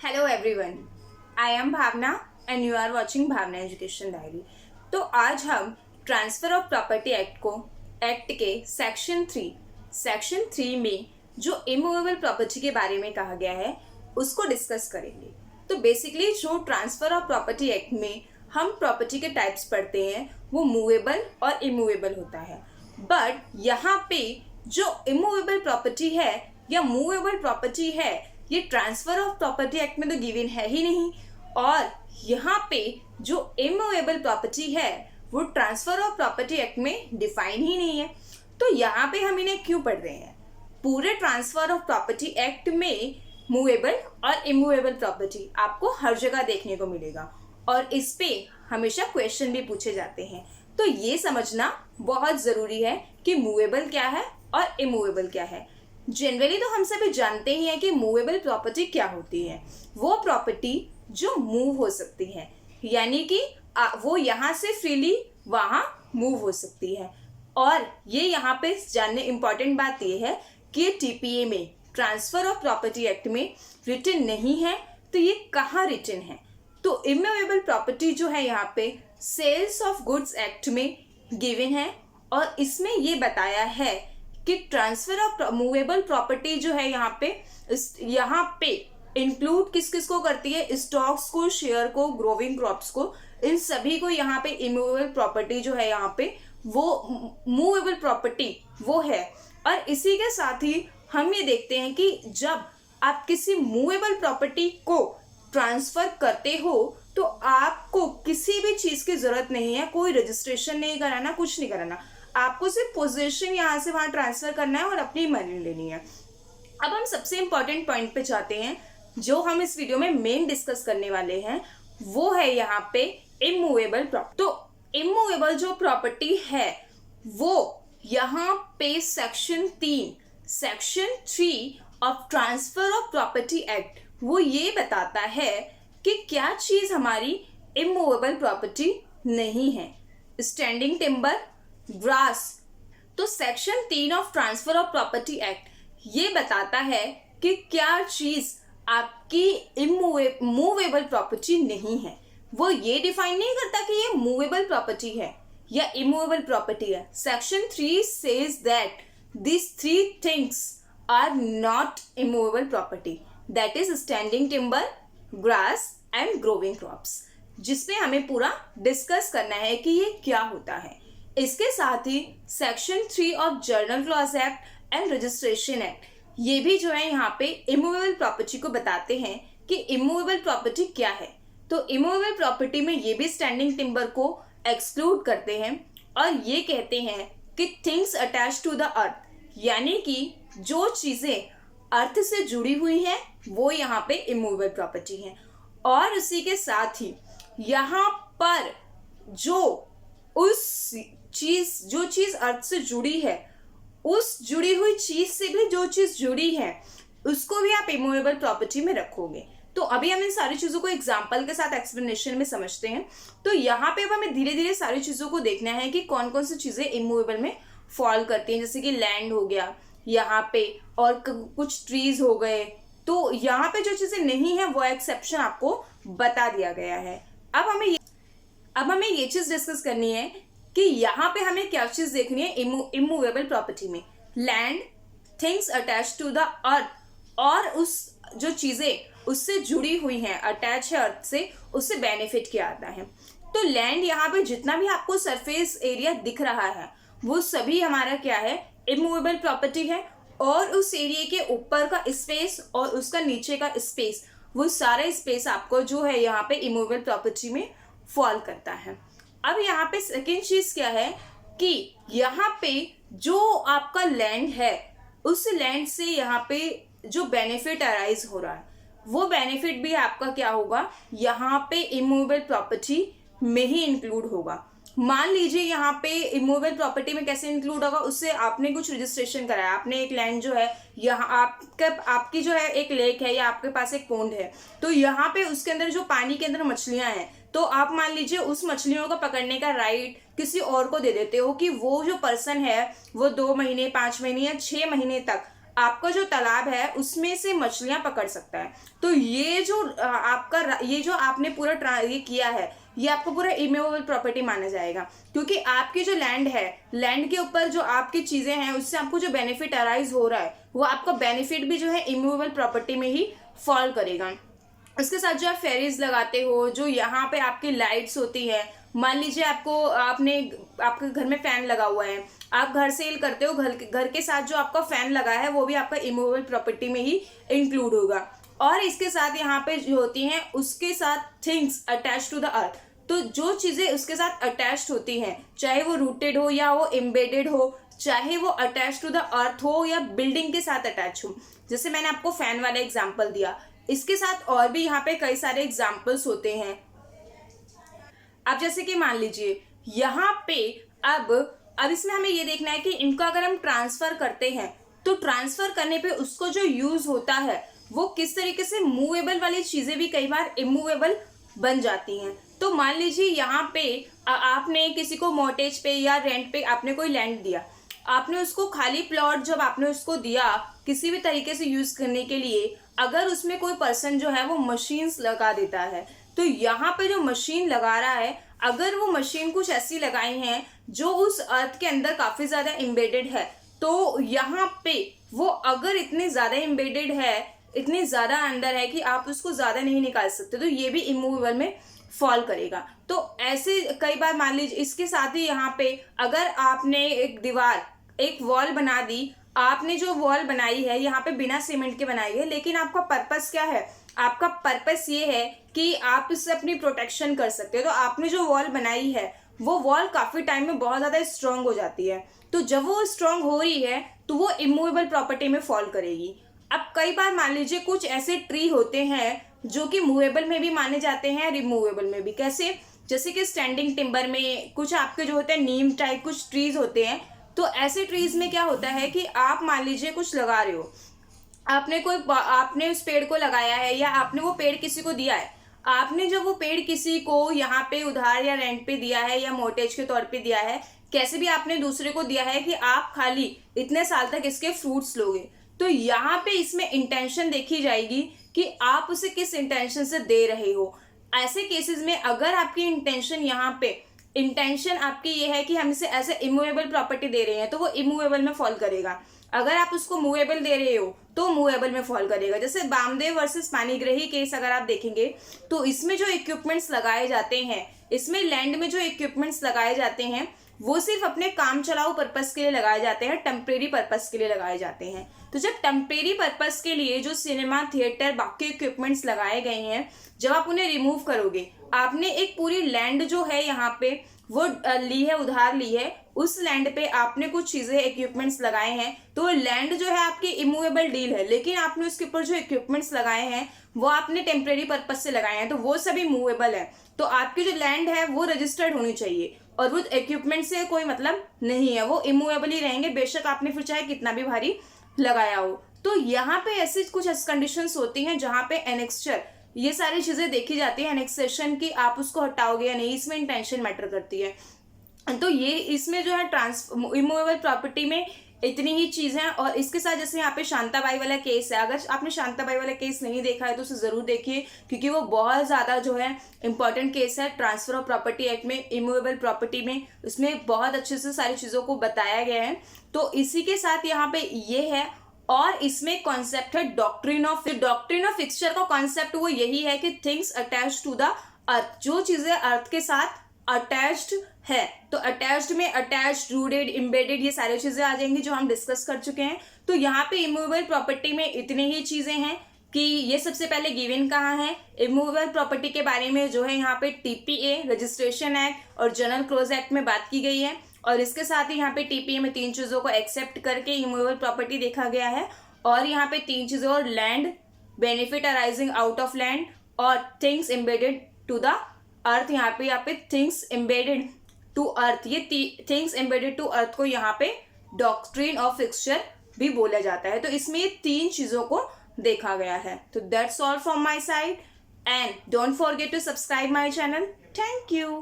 Hello everyone, I am Bhavana and you are watching Bhavana education diary. तो आज हम transfer of property act के section three में जो इमूवेबल प्रॉपर्टी के बारे में कहा गया है उसको डिस्कस करेंगे। तो बेसिकली जो ट्रांसफर ऑफ प्रॉपर्टी एक्ट में हम प्रॉपर्टी के टाइप्स पढ़ते हैं वो मूवेबल और इमूवेबल होता है, बट यहाँ पे जो इमूवेबल प्रॉपर्टी है या मूवेबल प्रॉपर्टी है ये ट्रांसफर ऑफ प्रॉपर्टी एक्ट में तो गिवन है ही नहीं, और यहाँ पे जो इमूवेबल प्रॉपर्टी है वो ट्रांसफर ऑफ प्रॉपर्टी एक्ट में डिफाइन ही नहीं है। तो यहाँ पे हम इन्हें क्यों पढ़ रहे हैं? पूरे ट्रांसफर ऑफ प्रॉपर्टी एक्ट में मूवेबल और इमूवेबल प्रॉपर्टी आपको हर जगह देखने को मिलेगा और इस पे हमेशा क्वेश्चन भी पूछे जाते हैं। तो ये समझना बहुत जरूरी है कि मूवेबल क्या है और इमूवेबल क्या है। जनरली तो हम सभी जानते ही हैं कि मूवेबल प्रॉपर्टी क्या होती है। वो प्रॉपर्टी जो मूव हो सकती है, यानी कि वो यहाँ से फ्रीली वहाँ मूव हो सकती है। और ये यहाँ पे जानने इम्पॉर्टेंट बात ये है कि टीपीए में ट्रांसफर ऑफ प्रॉपर्टी एक्ट में रिटन नहीं है, तो ये कहाँ रिटन है? तो इमूवेबल प्रॉपर्टी जो है यहाँ पे सेल्स ऑफ गुड्स एक्ट में गिवन है और इसमें ये बताया है कि ट्रांसफर ऑफ मूवेबल प्रॉपर्टी जो है यहाँ पे इंक्लूड किस किस को करती है? स्टॉक्स को, शेयर को, ग्रोविंग क्रॉप्स को, इन सभी को यहाँ पे इमूवेबल प्रॉपर्टी जो है यहाँ पे वो मूवेबल प्रॉपर्टी वो है। और इसी के साथ ही हम ये देखते हैं कि जब आप किसी मूवेबल प्रॉपर्टी को ट्रांसफर करते हो तो आपको किसी भी चीज की जरूरत नहीं है, कोई रजिस्ट्रेशन नहीं कराना, कुछ नहीं कराना, आपको सिर्फ पोजीशन यहाँ से वहां ट्रांसफर करना है और अपनी मनी लेनी है। अब हम सबसे इंपॉर्टेंट पॉइंट पे जाते हैं जो हम इस वीडियो में मेन डिस्कस करने वाले हैं, वो है यहाँ पे इमूवेबल प्रॉपर्टी। तो इमूवेबल जो प्रॉपर्टी है वो यहाँ पे section 3 of transfer of property act वो ये बताता है कि क्या चीज हमारी इमूवेबल प्रॉपर्टी नहीं है। Standing timber, grass. तो section 3 of transfer of property act ये बताता है कि क्या चीज आपकी मूवेबल प्रॉपर्टी नहीं है। वो ये डिफाइन नहीं करता कि ये मूवेबल प्रॉपर्टी है या इमूवेबल प्रॉपर्टी है। Section 3 says that these 3 things are not immovable property, that is standing timber, grass and growing crops, जिसपे हमें पूरा डिस्कस करना है कि ये क्या होता है। इसके साथ ही section 3 of general clause act and registration act ये भी जो है यहाँ पे इमूवेबल प्रॉपर्टी को बताते हैं कि इमूवेबल प्रॉपर्टी क्या है। तो इमूवेबल प्रॉपर्टी में ये भी स्टैंडिंग टिम्बर को एक्सक्लूड करते हैं और ये कहते हैं कि things attach to the earth, यानी कि जो चीजें अर्थ से जुड़ी हुई हैं वो यहाँ पे इमूवेबल प्रॉपर्टी है। और उसी के साथ ही यहाँ पर जो चीज अर्थ से जुड़ी है, उस जुड़ी हुई चीज से भी जो चीज जुड़ी है उसको भी आप इमूवेबल प्रॉपर्टी में रखोगे। तो अभी हम इन सारी चीजों को एग्जांपल के साथ एक्सप्लेनेशन में समझते हैं। तो यहाँ पे अब हमें धीरे धीरे सारी चीजों को देखना है कि कौन कौन सी चीजें इमूवेबल में फॉल करती हैं, जैसे कि लैंड हो गया यहाँ पे और कुछ ट्रीज हो गए। तो यहाँ पे जो चीजें नहीं है वो एक्सेप्शन आपको बता दिया गया है। अब हमें ये चीज डिस्कस करनी है कि यहाँ पे हमें क्या चीज देखनी है इमूवेबल प्रॉपर्टी में। Land, things attach to the earth, और उस जो चीजें उससे जुड़ी हुई हैं, अटैच है अर्थ से, उससे बेनिफिट क्या आता है। तो लैंड यहाँ पे जितना भी आपको सरफेस एरिया दिख रहा है वो सभी हमारा क्या है, इमूवेबल प्रॉपर्टी है। और उस एरिया के ऊपर का स्पेस और उसका नीचे का स्पेस, वो सारा स्पेस आपको जो है यहाँ पे इमूवेबल प्रॉपर्टी में फॉल करता है। अब यहाँ पे सेकेंड चीज क्या है कि यहाँ पे जो आपका लैंड है उस लैंड से यहाँ पे जो बेनिफिट अराइज हो रहा है वो बेनिफिट भी आपका क्या होगा, यहाँ पे इमूवेबल प्रॉपर्टी में ही इंक्लूड होगा। मान लीजिए यहाँ पे इमूवेबल प्रॉपर्टी में कैसे इंक्लूड होगा, उससे आपने कुछ रजिस्ट्रेशन कराया, आपने एक लैंड जो है यहाँ आपकी जो है एक लेक है या आपके पास एक पोंड है, तो यहाँ पे उसके अंदर जो पानी के अंदर मछलियां हैं, तो आप मान लीजिए उस मछलियों को पकड़ने का राइट किसी और को दे देते हो कि वो जो पर्सन है वो 2 महीने, 5 महीने या 6 महीने तक आपका जो तालाब है उसमें से मछलियां पकड़ सकता है। तो ये जो ये जो आपने पूरा ये किया है, ये आपको पूरा इमूवेबल प्रॉपर्टी माना जाएगा, क्योंकि आपकी जो लैंड है, लैंड के ऊपर जो आपकी चीजें हैं उससे आपको जो बेनिफिट अराइज हो रहा है वो आपका बेनिफिट भी जो है इमूवेबल प्रॉपर्टी में ही फॉल करेगा। उसके साथ जो आप फेरीज लगाते हो, जो यहाँ पे आपकी लाइट्स होती है, मान लीजिए आपके घर में फैन लगा हुआ है, आप घर सेल करते हो, घर के साथ जो आपका फैन लगा है वो भी आपका इमूवेबल प्रॉपर्टी में ही इंक्लूड होगा। और इसके साथ यहाँ पे जो होती हैं उसके साथ things attach to the earth, तो जो चीजें उसके साथ अटैच्ड होती हैं, चाहे वो रूटेड हो या वो एम्बेडेड हो, चाहे वो अटैच टू द अर्थ हो या बिल्डिंग के साथ अटैच हो, जैसे मैंने आपको फैन वाला एग्जांपल दिया, इसके साथ और भी यहाँ पे कई सारे एग्जांपल्स होते हैं। अब जैसे कि मान लीजिए यहाँ पे अब इसमें हमें ये देखना है कि इनको अगर हम ट्रांसफर करते हैं तो ट्रांसफर करने पे उसको जो यूज होता है वो किस तरीके से मूवेबल वाली चीजें भी कई बार इमूवेबल बन जाती हैं। तो मान लीजिए यहाँ पे आपने किसी को मॉर्टेज पे या रेंट पे आपने कोई लैंड दिया, आपने उसको खाली प्लॉट जब आपने उसको दिया किसी भी तरीके से यूज करने के लिए, अगर उसमें कोई पर्सन जो है वो मशीन्स लगा देता है, तो यहाँ पे जो मशीन लगा रहा है, अगर वो मशीन कुछ ऐसी लगाई हैं जो उस अर्थ के अंदर काफी ज्यादा एम्बेडेड है, तो यहाँ पे वो अगर इतने ज्यादा एम्बेडेड है, इतने ज्यादा अंदर है कि आप उसको ज्यादा नहीं निकाल सकते, तो ये भी इमूवेबल में फॉल करेगा। तो ऐसे कई बार मान लीजिए इसके साथ ही यहाँ पे अगर आपने एक वॉल बना दी, आपने जो वॉल बनाई है यहाँ पे बिना सीमेंट के बनाई है, लेकिन आपका पर्पस क्या है, आपका पर्पस ये है कि आप इससे अपनी प्रोटेक्शन कर सकते हो, तो आपने जो वॉल बनाई है वो वॉल काफी टाइम में बहुत ज्यादा स्ट्रांग हो जाती है, तो जब वो स्ट्रांग हो रही है तो वो इमूवेबल प्रॉपर्टी में फॉल करेगी। अब कई बार मान लीजिए कुछ ऐसे ट्री होते हैं जो कि मूवेबल में भी माने जाते हैं, रिमूवेबल में भी। कैसे? जैसे कि स्टैंडिंग टिम्बर में कुछ आपके जो होते हैं नीम टाइप कुछ ट्रीज होते हैं, तो ऐसे ट्रीज में क्या होता है कि आप मान लीजिए कुछ लगा रहे हो, आपने उस पेड़ को लगाया है या आपने वो पेड़ किसी को दिया है, आपने जब वो पेड़ किसी को यहाँ पे उधार या रेंट पे दिया है या मोर्टेज के तौर पे दिया है, कैसे भी आपने दूसरे को दिया है कि आप खाली इतने साल तक इसके फ्रूट्स लोगे, तो यहाँ पे इसमें इंटेंशन देखी जाएगी कि आप उसे किस इंटेंशन से दे रहे हो। ऐसे केसेस में अगर आपकी इंटेंशन आपकी ये है कि हम इसे ऐसे इमूवेबल प्रॉपर्टी दे रहे हैं, तो वो इमूवेबल में फॉल करेगा। अगर आप उसको मूवेबल दे रहे हो तो मूवेबल में फॉल करेगा। जैसे बामदेव वर्सेस पानीग्राही केस अगर आप देखेंगे तो इसमें जो इक्विपमेंट्स लगाए जाते हैं, इसमें लैंड में जो इक्विपमेंट्स लगाए जाते हैं वो सिर्फ अपने काम चलाऊ पर्पस के लिए लगाए जाते हैं, टेम्परेरी पर्पस के लिए लगाए जाते हैं। तो जब टेम्परेरी पर्पस के लिए जो सिनेमा, थिएटर, बाकी इक्विपमेंट्स लगाए गए हैं, जब आप उन्हें रिमूव करोगे, आपने एक पूरी लैंड जो है यहाँ पे वो ली है, उधार ली है, उस लैंड पे आपने कुछ चीजें, इक्विपमेंट्स लगाए हैं, तो लैंड जो है आपकी इमूवेबल डील है, लेकिन आपने उसके ऊपर जो इक्विपमेंट्स लगाए हैं वो आपने टेम्परेरी पर्पस से लगाए हैं, तो वो सभी मूवेबल है। तो आपकी जो लैंड है वो रजिस्टर्ड होनी चाहिए और वो इक्विपमेंट से कोई मतलब नहीं है, वो इमूवेबल ही रहेंगे, बेशक आपने फिर चाहे कितना भी भारी लगाया हो। तो यहाँ पे ऐसी कुछ कंडीशंस होती हैं जहाँ पे एनेक्सचर, ये सारी चीजें देखी जाती है एनेक्सेशन की, आप उसको हटाओगे या नहीं, इसमें इंटेंशन मैटर करती है। तो ये इसमें जो है इमूवेबल प्रॉपर्टी में इतनी ही चीज है। और इसके साथ जैसे यहाँ पे शांताबाई वाला केस है, अगर आपने शांताबाई वाला केस नहीं देखा है तो उसे जरूर देखिए, क्योंकि वो बहुत ज्यादा जो है इंपॉर्टेंट केस है ट्रांसफर ऑफ प्रॉपर्टी एक्ट में, इमूवेबल प्रॉपर्टी में, उसमें बहुत अच्छे से सारी चीजों को बताया गया है। तो इसी के साथ यहाँ पे ये है, और इसमें कॉन्सेप्ट है डॉक्ट्रिन ऑफ फिक्सचर का कॉन्सेप्ट वो यही है कि things attach to the earth, जो चीजें अर्थ के साथ अटैच्ड है, तो अटैच्ड में अटैच्ड, रूटेड, एम्बेडेड, ये सारी चीजें आ जाएंगी जो हम डिस्कस कर चुके हैं। तो यहाँ पे इमूवेबल प्रॉपर्टी में इतनी ही चीजें हैं कि ये सबसे पहले गिवन कहाँ है, इमूवेबल प्रॉपर्टी के बारे में जो है यहाँ पे टीपीए, रजिस्ट्रेशन एक्ट और जनरल क्लोज एक्ट में बात की गई है, और इसके साथ ही यहाँ पे टीपीए में 3 चीजों को एक्सेप्ट करके इमूवेबल प्रॉपर्टी देखा गया है, और यहाँ पे 3 चीजें और, land, benefit arising out of land, और things embedded to the earth. यहाँ पे थिंग्स एम्बेडेड टू अर्थ, ये थिंग्स एम्बेडेड टू अर्थ को यहाँ पे डॉक्ट्रिन ऑफ फिक्सचर भी बोला जाता है। तो इसमें ये 3 चीजों को देखा गया है। तो that's all from my side, and don't forget to subscribe my channel. Thank you.